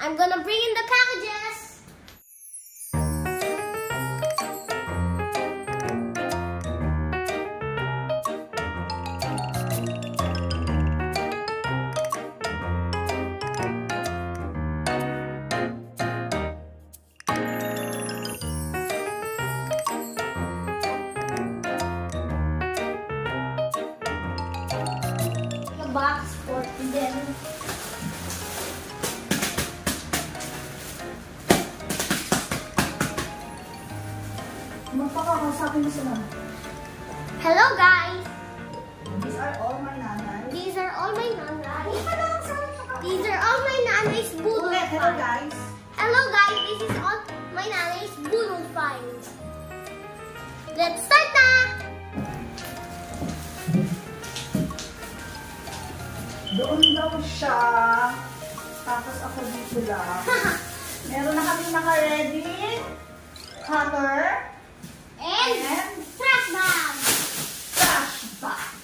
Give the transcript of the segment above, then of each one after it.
I'm gonna bring in the packages. A box for them. Magpapakausapin mo sila. Hello guys! These are all my nanay. These are all my nanay. These are all my nanay's boodle Hello finds. guys. Hello guys, this is all my nanay's boodle finds. Let's start na! Doon daw siya. Tapos ako dito lang. Meron na kami naka-ready. Cutter. And trash bag. Trash bag.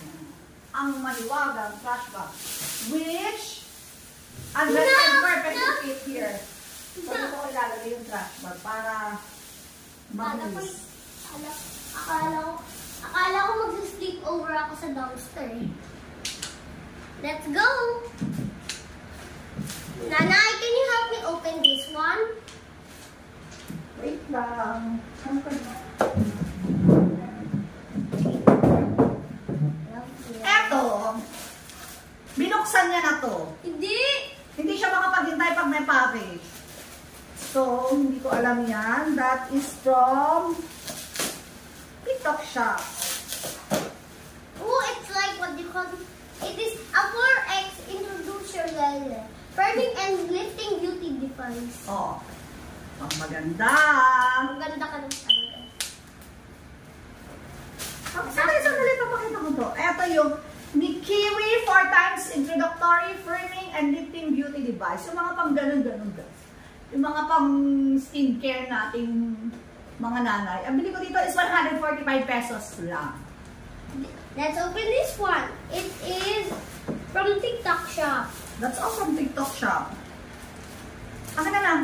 Ang maliwagang trash bag. Which, I'm going to perfect to fit here. So, dito ko ilalagay yung trash bag para mabilis. Akala ko mag-sleep over ako sa dumpster eh. Let's go! Nanay, can you help me open this one? Wait lang. Eto, binuksan niya na to. Hindi! Hindi siya makapaghintay pag may package. So, hindi ko alam yan. That is from TikTok Shop. Oh, it's like what you call it. It is a 4X introduce your lele. Firming and lifting beauty device. Oh, ang maganda. Ang ganda ka ng talaga. Sandali, papakita ko to. Ito yung Kiwi 4x introductory firming and lifting beauty device. Yung mga pang ganun-ganun guys. Yung mga pang skincare nating mga nanay. Ang bili ko dito is 145 pesos lang. Let's open this one. It is from TikTok Shop. That's all from TikTok Shop. Akin na lang.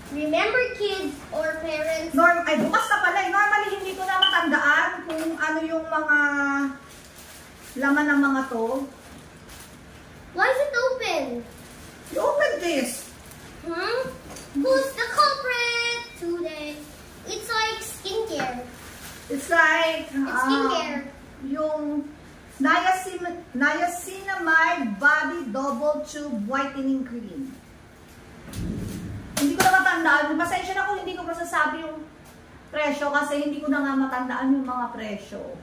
Remember kids or parents? Ay, bukas na pala eh. Normally, hindi ko na matandaan kung ano yung mga laman ng mga to. Why is it open? You open this. Who's the culprit today? It's like skincare. It's like It's skincare. Yung Niacinamide Body Double Tube Whitening Cream. Hindi ko na matandaan. Pasensya na kung hindi ko masasabi yung presyo kasi hindi ko na nga matandaan yung mga presyo.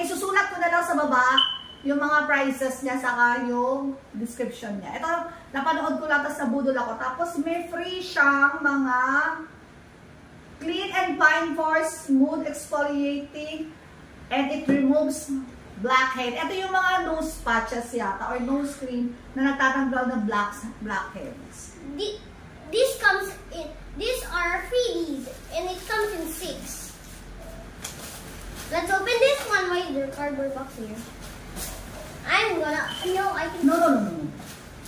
Susulat ko na lang sa baba yung mga prices niya saka yung description niya. Ito, napanood ko lang tapos nabudol ako. Tapos may free siyang mga Clean and Fine Pores Smooth Exfoliating and it removes blackhead. Ito yung mga nose patches yata or nose cream na nagtatanggal ng blackheads. This comes in, these are freebies and it comes in 6. Let's open this one. Why is there cardboard box here? I'm gonna, I can. No.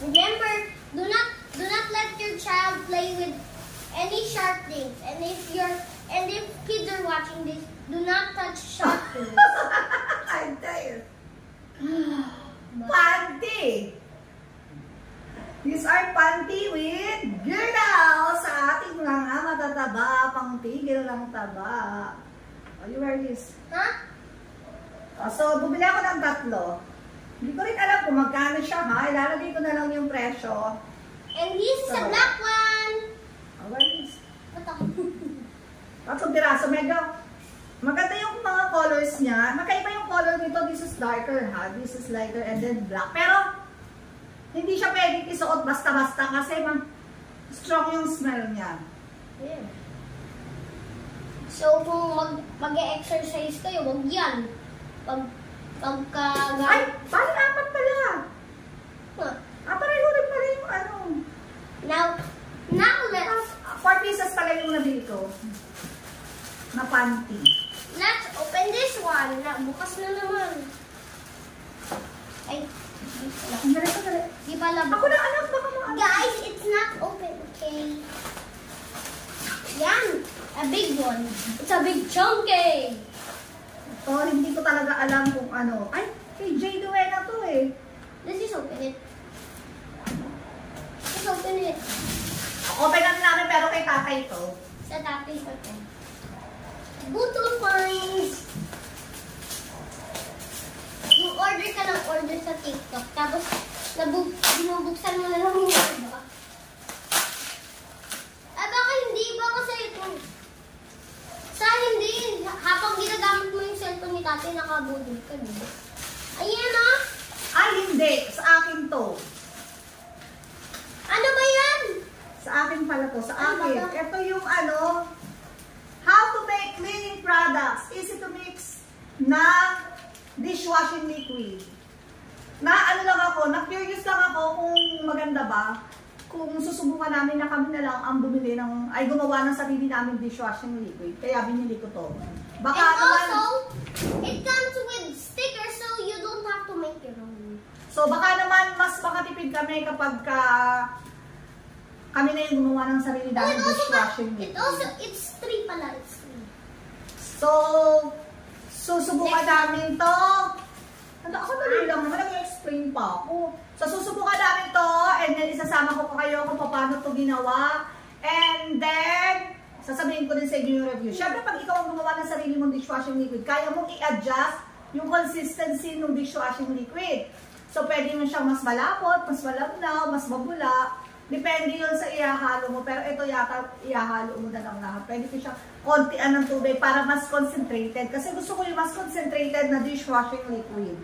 Remember, do not let your child play with any sharp things. And if kids are watching this, do not touch sharp things. I'm tired. Panty. These are panty with girdle sa ating mga matataba, pang tigil ng taba. Oh, you wear this? Huh? So, bumili ako ng 3. Hindi ko rin alam kung magkano siya ha. Ilalagay ko na lang yung presyo. And this is a black one. Oh, wear this. Ito. 3 piraso. Maganda yung mga colors niya. Magkaiba yung color nito. This is darker ha. This is lighter and then black. Pero, hindi siya pwedeng isuot basta-basta kasi strong yung smell niya. Yeah. So, kung mag-exercise kayo, wag yan. Ay, parang 4 pala. Huh. Pareho rin pala yung ano. Now let's 4 pieces pala yung nabili ko. Na panty. Let's open this one. Bukas na naman. Ay, Sandali. di pala Ako to. Hindi ko talaga alam kung ano. Ay, kay J. Duena to eh. Let's just open it. Let's open it. Open namin pero kay tatay to. Sa tatay ko to. Button finds. Yung order ka ng order sa TikTok. Tapos, binubuksan mo na lang yung iba. Baka hindi ba kasi ito? Sa hindi. Habang ginagamit mo yung cellphone ni tatay, nakabudol ka, diba? Ayan ah. Ay, hindi. Sa akin to. Ano ba yan? Sa akin pala to. Sa Ano akin. ba? Ito yung ano, how to make cleaning products. Easy to mix na dishwashing liquid. Na ano lang ako, na-curious lang ako kung maganda ba. Kung susubukan namin na kami na lang ang bumili ng, ay gumawa ng sarili namin dishwashing liquid. Kaya binili ko to. Baka And naman, also, it comes with stickers so you don't have to make your own. so baka naman mas makatipid kami kapag kami na yung gumawa ng sarili namin dishwashing liquid. It's 3 pala. It's 3. So, susubukan namin to. Ako dali lang naman, nag-explain pa ako. So, susubukan namin to, and then isasama ko pa kayo kung paano to ginawa. And then, sasabihin ko din sa inyo yung review. Siyempre, pag ikaw ang gumawa ng sarili mong dishwashing liquid, kaya mong i-adjust yung consistency ng dishwashing liquid. So, pwede mo siyang mas malapot, mas malabnaw, mas mabula. Depende yun sa ihahalo mo. Pero ito yata, ihahalo mo na lang lahat. Pwede ko siya kontian ng tubig para mas concentrated. Kasi gusto ko yung mas concentrated na dishwashing liquid.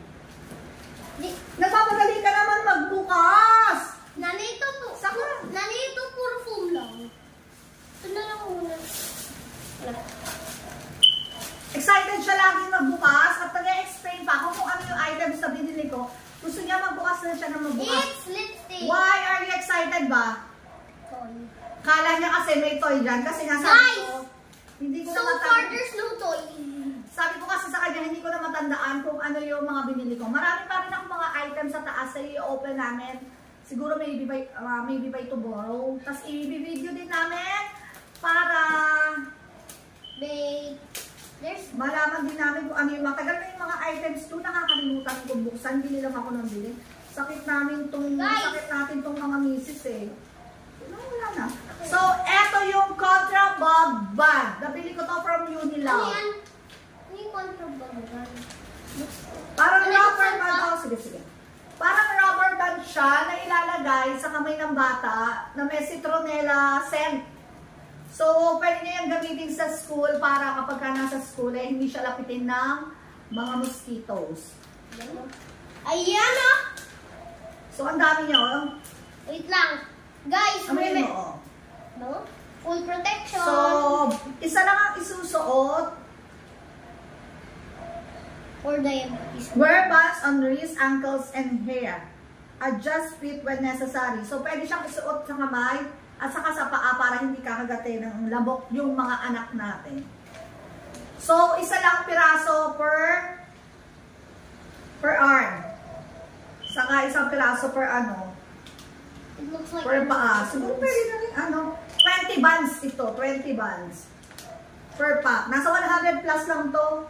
Nagpapadali ka naman magbukas! Nanito po. Saka? Nanito puro foam lang. Ito na lang muna. Excited siya laging magbukas at nag-explain pa ako kung ano yung items na binili ko. Gusto niya magbukas na siya ng magbukas. It's lipstick. Why are you excited ba? Toy. Kala niya kasi may toy dyan. Kasi nga sabi ko, hindi ko So na far, there's no toy. Sabi ko kasi sa kanya, hindi ko na matandaan kung ano yung mga binili ko. Marami pa rin ako mga items sa taas na i-open namin. Siguro maybe by tomorrow. Tapos i-video din namin para malaman din namin kung ano yung matagal na yung mga items to. Nakakalimutan kong buksan. Bili lang ako ng bili. Sakit natin tong mga misis eh. Wala na. So, eto yung contraband bag. Nabili ko to from Unilaw. Ano yan? Ano yung contraband bag? Parang Ano rubber yung band. Oh, sige. Parang rubber band siya na ilalagay sa kamay ng bata na may citronella scent. So, pwede niya yung gamitin sa school para kapag ka nasa school, eh, hindi siya lapitin ng mga mosquitoes. Ayan ah! So, ang dami niya, oh. Wait lang. Guys, Amoy mo, oh. No? Full protection. So, isa lang ang isusuot. For diabetes. Wear bands on wrists, ankles, and hair. Adjust fit when necessary. So, pwede siyang isuot sa kamay at saka sa paa para hindi kakagate ng labok yung mga anak natin. So, isa lang piraso per arm. Saka isang piraso per ano. It looks like Per paa. Siguro pwede na rin ano. 20 bands ito. 20 bands. Per pack. Nasa 100 plus lang to.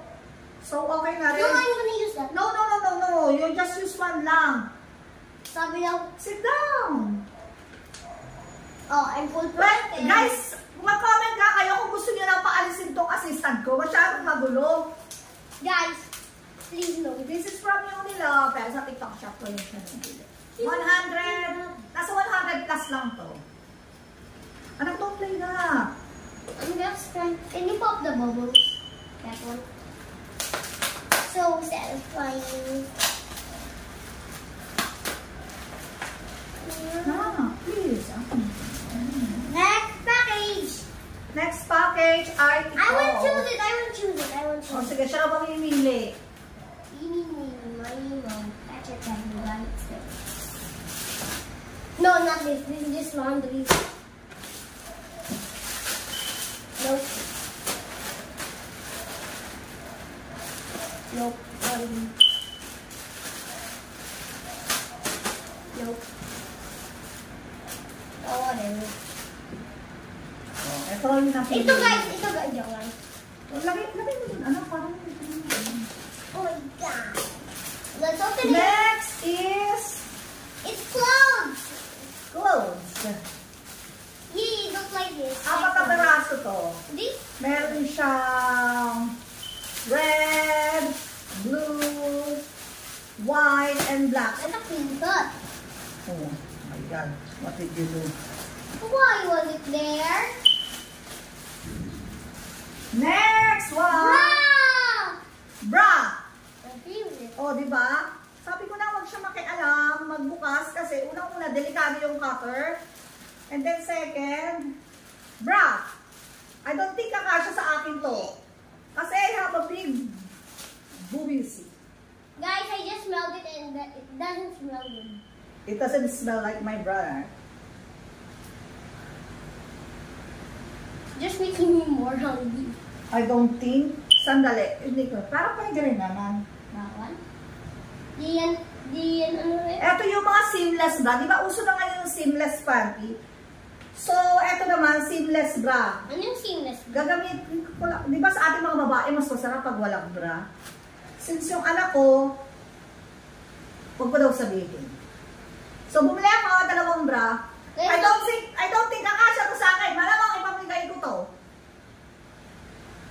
So, okay na rin. No, I'm gonna use that. No. You just use one lang. Sabi lang, Sit down. oh, I'm full Well, protected. guys, mag-comment nga kayo kung gusto niyo lang paalisin tong assistant ko. Masyadong magulo. Guys, please no. This is from yung nila. Pero sa TikTok shop ko yun siya nabili. 100. Nasa 100 plus lang to. Anong to play na? I'm just trying. Can you pop the bubbles? That one. So satisfying. Please. Next package. Next package ay ito. I will choose it. O sige, siya na ba mamimili? No, not this. This is just laundry. Nope. Nope. Nope. Oh, whatever. Ito yung napili. Ito guys, joke lang. Lagay mo dun. Ano, parang black. That's a clean cut. Oh my God. What did you do? Why was it there? Next one! Wow! Bra! My favorite. O, di ba? Sabi ko na, huwag siya makialam, magbukas, kasi unang-una, delikado yung cutter. And then second, bra! I don't think kakasya sa akin to. Kasi I have a big boobies. Guys, I just smelled it and it doesn't smell good. It doesn't smell like my bra. Just making me more hungry. I don't think. Sandali. Hindi ko. Parang pwede rin naman. Bawal? Di yan ano rin? Ito yung mga seamless bra. Di ba uso na ngayon yung seamless panty? So, ito naman, seamless bra. Ano yung seamless? Gagamitin ko lang. Di ba sa ating mga babae, mas masarap pag walang bra? Since yung anak ko, huwag ko daw sabihin. So, bumili ako dalawang bra. I don't think nakasya to sa akin. Malamang ipamigay ko to.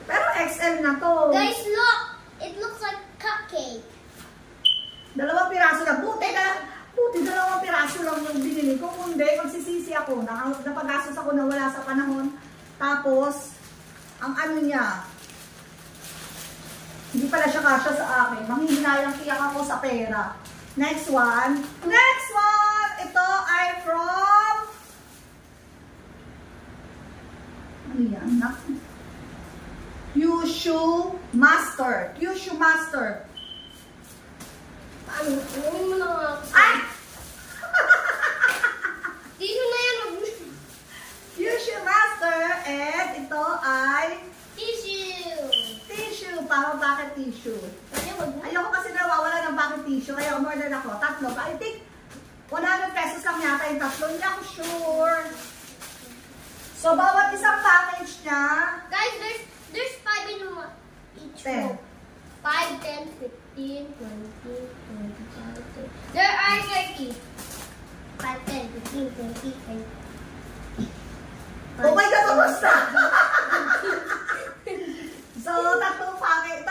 Pero XL na to. Guys, look! It looks like cupcake. Dalawang piraso lang. Buti dalawang piraso lang yung binili ko. Kung hindi, magsisisi ako. Napagastos ako na wala sa panahon. Tapos, ang ano niya, hindi pala siya kasya sa akin. Manghihinayang tiyak ako sa pera. Next one. Next one! Ito ay from... Ano yan? Kyushu Master. Kyushu Master. Ano? Ano mo na nga? Ay! Dito na yan. Kyushu Master. And ito ay... Tissue. Tissue. Para bakit tissue? Ano? Ayoko kasi nawawala ng bakit tissue. Kaya umorder ako. Tatlo. I think 100 pesos lang yata yung tatlo. Hindi ako sure. So, bawat isang package niya. Guys, there's 5 in each 10. row. 5, 10, 15, 20, 25, 30. There are 30. 5, 10, 15, 20, 20. Oh my God, kamusta? So, tatlong package,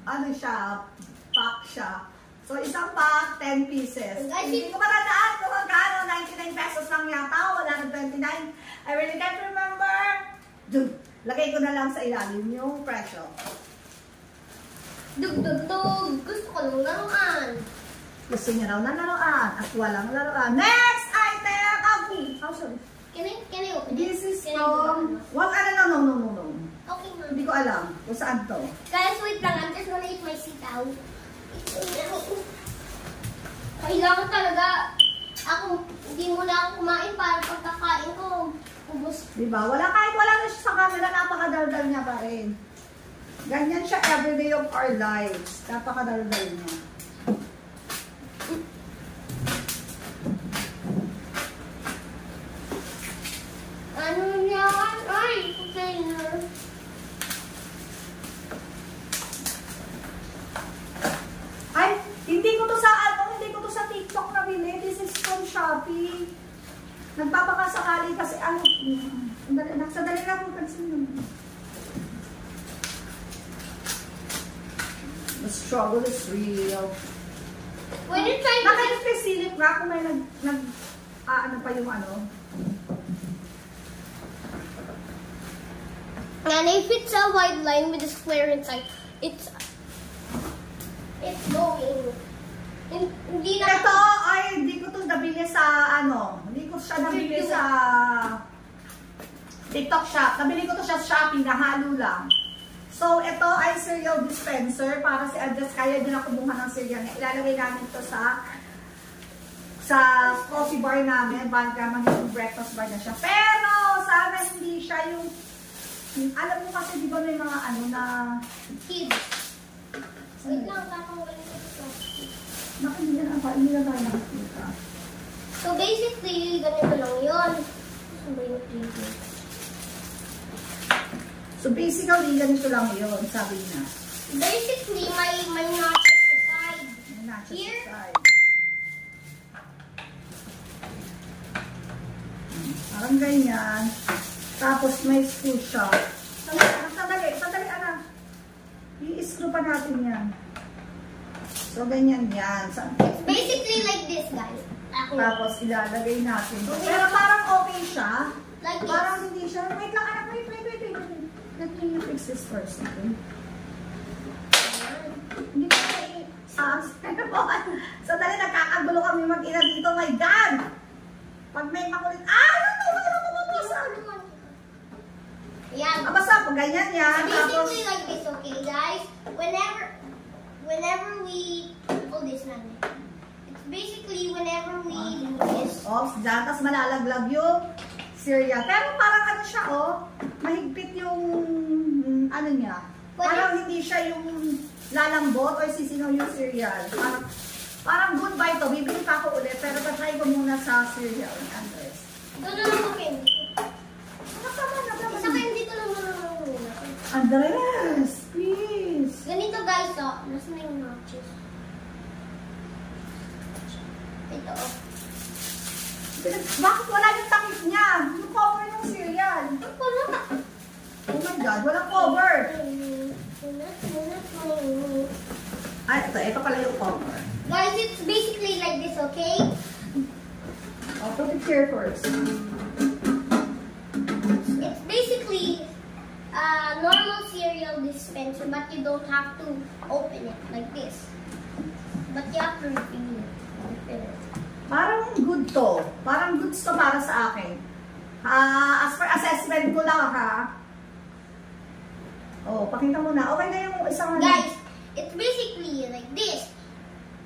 ano siya, pack siya. So, isang pack, 10 pieces. Hindi ko matandaan kung magkano, 99 pesos lang yata, wala ng 29. I really can't remember. Dude, lagay ko na lang sa ilalim yung presyo. Dug. Gusto ko lang laruan. Gusto niya raw na laruan at walang laruan. Next item! Oh, sorry. Can I open it? This is Can I from... do What? No. Okay, ma'am. Hindi ko alam kung saan to. Guys, wait lang. I'm just gonna eat my seat out. Kailangan talaga ako, hindi muna ako kumain para pagkakain ko. Ubus. Diba? Kahit wala na siya sa camera, napakadaldal niya pa rin. Ganyan siya everyday of our lives. Napakadaldal niya. Ano yan? Ay, container. Ay, hindi ko to sa TikTok na bili. This is from Shopee. Nagpapakasakali kasi nagsadali lang mo pansin. The struggle is real. When you try to Naka-silip nga kung may ano pa yung ano. and if it's a white line with a square inside, it's going. Hindi na. Ito ay hindi ko to nabili sa hindi ko siya nabili sa TikTok shop. Nabili ko to siya sa Shopee na halo lang. So ito ay cereal dispenser para si Andres, kaya din ako bumuha ng cereal. Ilalagay namin to sa coffee bar namin. Baka magiging breakfast bar na siya. Pero sana hindi siya yung alam mo kasi di ba may mga na Kids. Wait lang, tatanggalin ko ito. hindi na tayo nakikita. So basically, ganito lang yun. So basically, ganito lang yun, sabi niya. Basically, may notches sa side. May notches Here? sa side. Parang ganyan. Tapos may screw siya. Sandali, anak. I-screw pa natin yan. So, ganyan yan. It's basically like this, guys. Tapos, ilalagay natin. Pero parang okay siya. Like this. Parang hindi siya. Wait lang, anak. Wait. Let me fix this first. Okay? Hindi ko so, dali, nagkakagulo kami mag-ina dito. My God! Pag may makulit, Yan. Basta, pag ganyan yan. Basically like this, okay, guys? Whenever we, hold this na. It's basically whenever we do this. Dyan, tapos malalaglag yung cereal. Pero parang ano siya, mahigpit yung, ano niya. Parang hindi siya yung lalambot or sisinaw yung cereal. Parang goodbye to. Bibili pa ako ulit. Pero patry ko muna sa cereal. Andres. Ito na lang po, Kim. Isa kayo dito lang muna. Andres, please. Ganito, guys, nasa na yung matches. Ito, Bakit wala yung takip niya? Yung cover ng cereal. Oh my God, walang cover. Ito pala yung cover. Guys, it's basically like this, okay? I'll put it here first. It's basically a normal cereal dispenser, but you don't have to open it like this. But you have to refill it. Parang good to. Parang goods to para sa akin. As for assessment ko lang, ha? Pakita mo na. Okay na yung isang... Guys, it's basically like this.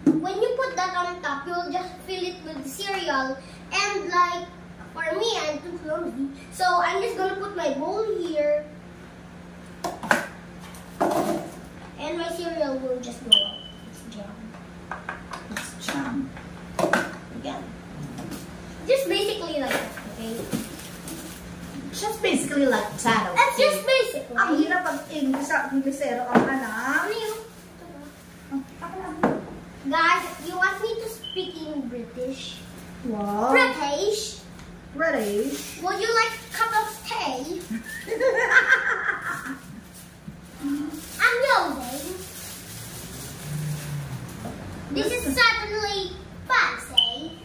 When you put that on top, you'll just fill it with cereal. And like, for me, I'm too clumsy. So, I'm just gonna put my bowl here. And my cereal will just go out. It's jam. It's jam. Again. Just basically like that, okay? Just basically like that, okay? That's just basically. Ang hirap pag-English sa Inglesero ang anak. Ano yun? Guys, you want me to speak in British? Wow. British? British. Would you like a cup of tea? I'm yawning. This is certainly fancy.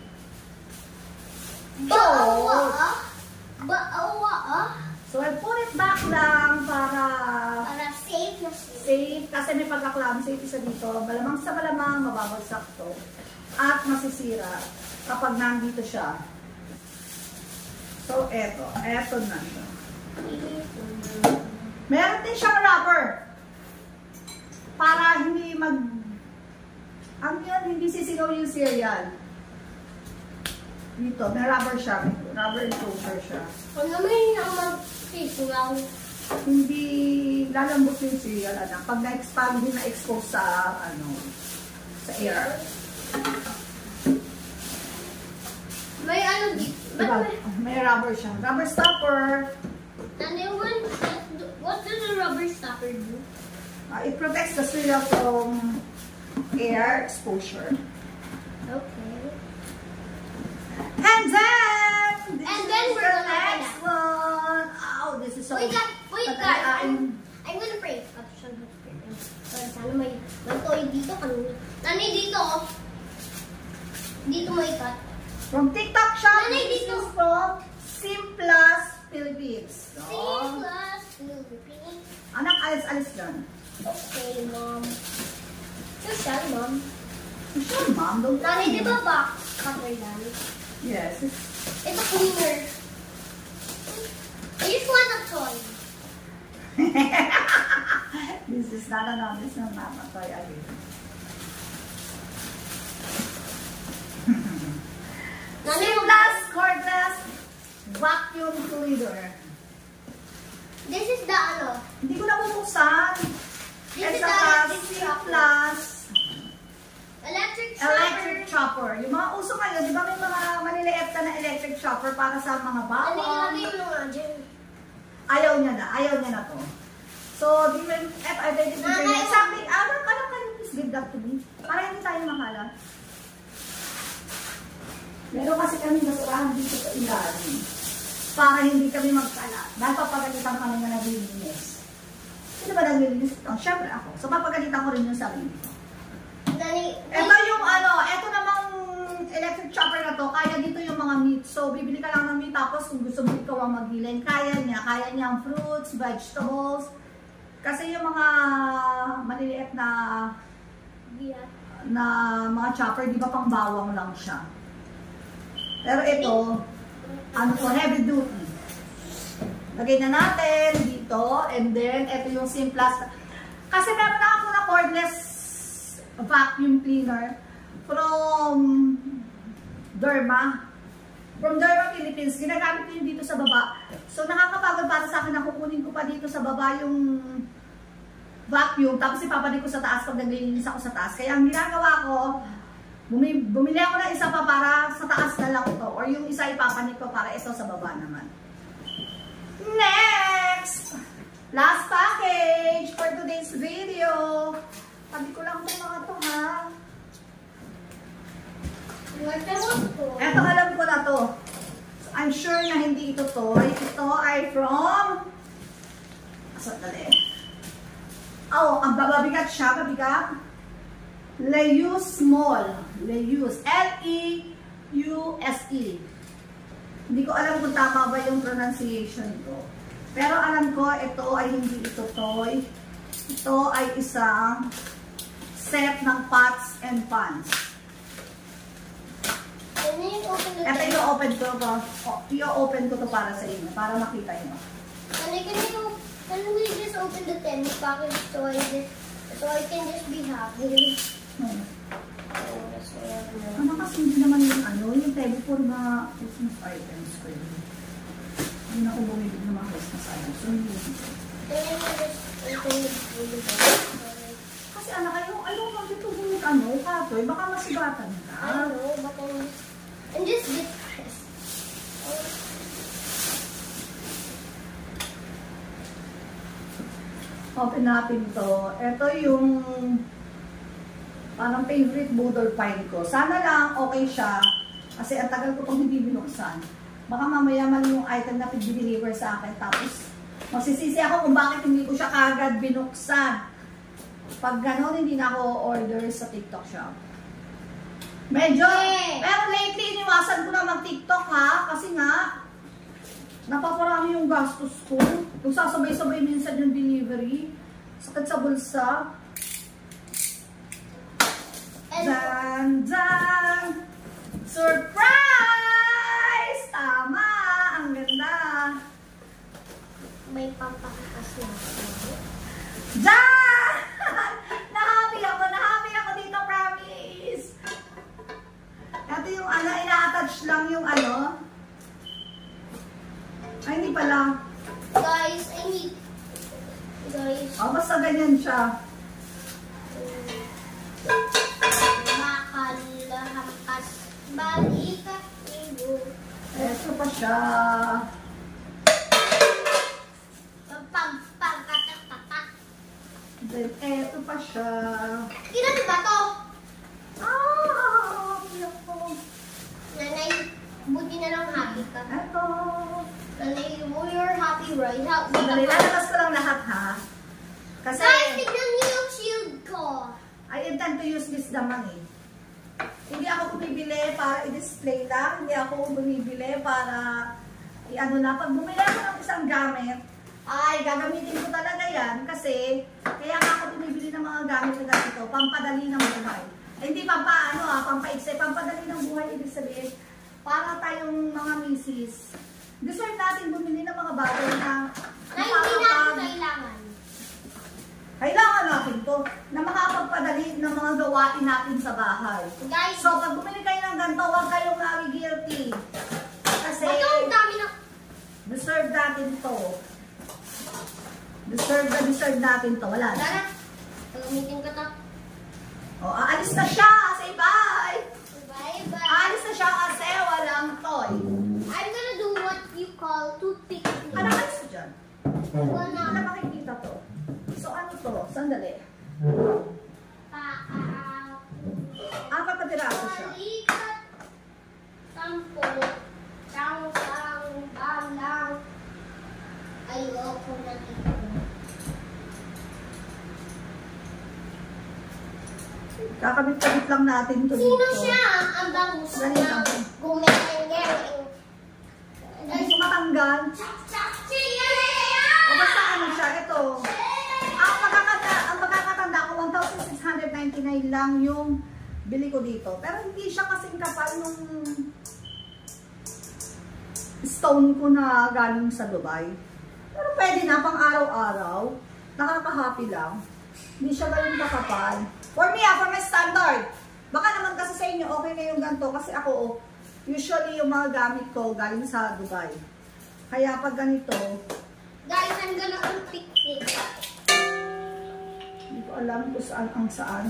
So I put it back lang para safe na safe. Kasi may pagkaklam safe isa dito. Malamang sa malamang mababagsak to. At masisira kapag nandito siya. So eto na. Meron din siyang rubber. Para hindi hindi sisigaw yung cereal. Dito, may rubber siya. Rubber enclosure siya. Kung naman yung mag-sisigaw. Hindi lalambot yung cereal, anak. Pag na-expand, hindi na-expose sa, sa air. May dito. Diba? May rubber siya. Rubber stopper. What does a rubber stopper do? It protects the cereal from air exposure. Okay. And then we're the gonna next one. Oh, this is so... Wait guys. I'm gonna pray. Sana may toy dito. Nanay dito. Dito may cut. From TikTok shop, Nanay, this dito. is from Simplas Philippines. Simplas Philippines. Anak, alis dyan. Okay, Mom. Social, Mom. Sure, Mom. Don't Nanay, di ba box cover yan? Yes. It's a cleaner. I just want a toy. This is not a toy again. Simplas cordless vacuum cleaner. This is the Hindi ko nabubuksan. This is the electric chopper. Yung mga uso ngayon, di ba may mga maliliit na electric chopper para sa mga bawang? Ano yung mga dyan? Ayaw niya na to. So, different, something, can you please give that to me? Para hindi tayo makala. Meron kasi kami basurahan dito sa ilalim. Para hindi kami magkala. Dahil papagalitan kami na naglilinis. Sino ba naglilinis? Siyempre ako. So, papagalitan ko rin yung sarili ko. Ito yung ano, ito namang electric chopper na to, kaya dito yung mga meat. So, bibili ka lang ng meat, tapos kung gusto mo ikaw ang maghilin, kaya niya ang fruits, vegetables. Kasi yung mga maliliit na mga chopper, di ba pang bawang lang siya. Pero ito, ano to, heavy duty. Lagay na natin dito, and then ito yung Simplas. Kasi meron na ako na cordless vacuum cleaner from Derma Philippines. Ginagamit ko yun dito sa baba. So nakakapagod para sa akin na kukunin ko pa dito sa baba yung vacuum, tapos ipapanik ko sa taas pag naglilinis ako sa taas. Kaya ang ginagawa ko, bumili ako ng isa pa para sa taas na lang ito, or yung isa ipapanik ko para ito sa baba naman. Next! Last package for today's video. Sabi ko lang itong mga ito, ha? Eto, alam ko na to. I'm sure na hindi ito toy. Ito ay from... Sandali. Oh, ang babigat siya. Babigat. Leuse Small. Leuse. L-E-U-S-E. Hindi ko alam kung tama ba yung pronunciation ko. Pero alam ko, ito ay hindi ito toy. Ito ay isang set ng pots and pans. Ito yung open ko to. I-open ko to para sa inyo, para makita nyo. Can we just open the 10 package so I can just be happy? Ano kasi hindi naman yung yung Tebfor na Christmas items ko yun. Hindi na ako bumibig ng mga Christmas items. So, hindi yun. Kasi anak, ayaw magtutugong katoy, baka masibatan ka. I know, but I'm just depressed. Open natin to. Ito yung parang favorite Boodle Pine ko. Sana lang okay siya. Kasi ang tagal ko pang hindi binuksan. Baka mamaya mali yung item na pinag-deliver sa akin. Tapos magsisisi ako kung bakit hindi ko siya kagad binuksan. Pag gano'n, hindi na ako order sa TikTok shop. Medyo, pero lately, iniwasan ko na mag-TikTok, ha? Kasi nga, napaparami yung gastos ko. Kung sasabay-sabay minsan yung delivery, sakit sa bulsa. Dun! Surprise! Tama! Ang ganda! May pampakas na ako. Dyan! Na-happy ako dito, promise! Ito yung ina-attach lang yung ay, hindi pala. Guys, Basta ganyan siya. Makalahampas balikat ibo. Ito pa siya. Then, eto pa siya. Ilan ba to? Ako. Nanay, buti na lang happy ka. Eto. Nanay, you're happy, right? Sandali, lalabas ko lang lahat, ha? Kasi, guys, tignan niyo yung shield ko. I intend to use this naman, eh. Hindi ako bumibili para i-display lang. Hindi ako bumibili para lang. Pag bumili ako ng isang gamit, ay gagamitin ko talaga yan kasi kaya nga ako bumibili ng mga gamit na ganito, pampadali ng buhay. Hindi pampaiksi, pampadali ng buhay, ibig sabihin, para tayong mga misis, deserve natin bumili ng mga bagay na hindi natin kailangan. Kailangan natin to, na makapagpadali ng mga gawain natin sa bahay. Guys, so pag bumili kayo ng ganito, huwag kayong nagi-guilty. Kasi, ang dami na... deserve natin to. Deserve natin to. Wala na. Dara, pagamitin ko to. O, aalis na siya. Say bye. Bye-bye. Aalis na siya kasi walang toy. I'm gonna do what you call toothpick. Ano alis ko dyan? Wala. Hindi na makikita to. So, ano to? Sandali. Apat na piraso siya. Balikat. Sampo. Lang. Ayoko na dito. Kakabit-kabit lang natin to Sino dito. siya? Ang bangus Dali lang. ng gumeng-geng. Hindi ko matanggal. O basta ano siya, ito. Ang magkakatanda ko, 1,699 lang yung bili ko dito. Pero hindi siya kasing kapal nung stone ko na galing sa Dubai. Pero pwede na pang araw-araw. Nakaka-happy lang. Hindi siya ganun kakapal. For me, for my standard. Baka naman kasi sa inyo, okay na yung ganito. Kasi ako, usually yung mga gamit ko galing sa Dubai. Kaya pag ganito, Guys, I'm gonna fix it. hindi ko alam kung saan ang saan.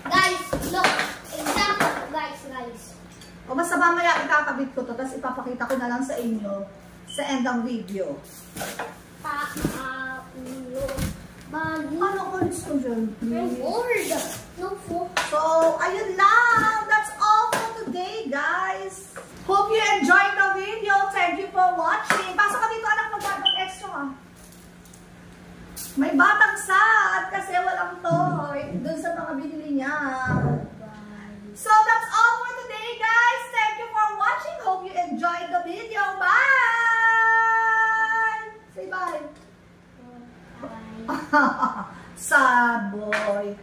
Guys, look. Example, guys. O basta mamaya ikakabit ko to, tapos ipapakita ko na lang sa inyo sa end ng video. Ulo. Bali. Ano ko gusto dyan? I'm bored. No food. So, ayun lang. That's all for today, guys. Hope you enjoyed the video. Thank you for watching. Pasok ka dito, anak, magbatang extra ka. May batang sad kasi walang toy dun sa mga binili niya. So, that's all for today, guys. Thank you for watching. Hope you enjoyed the video. Bye! Say bye. Bye. Sad boy.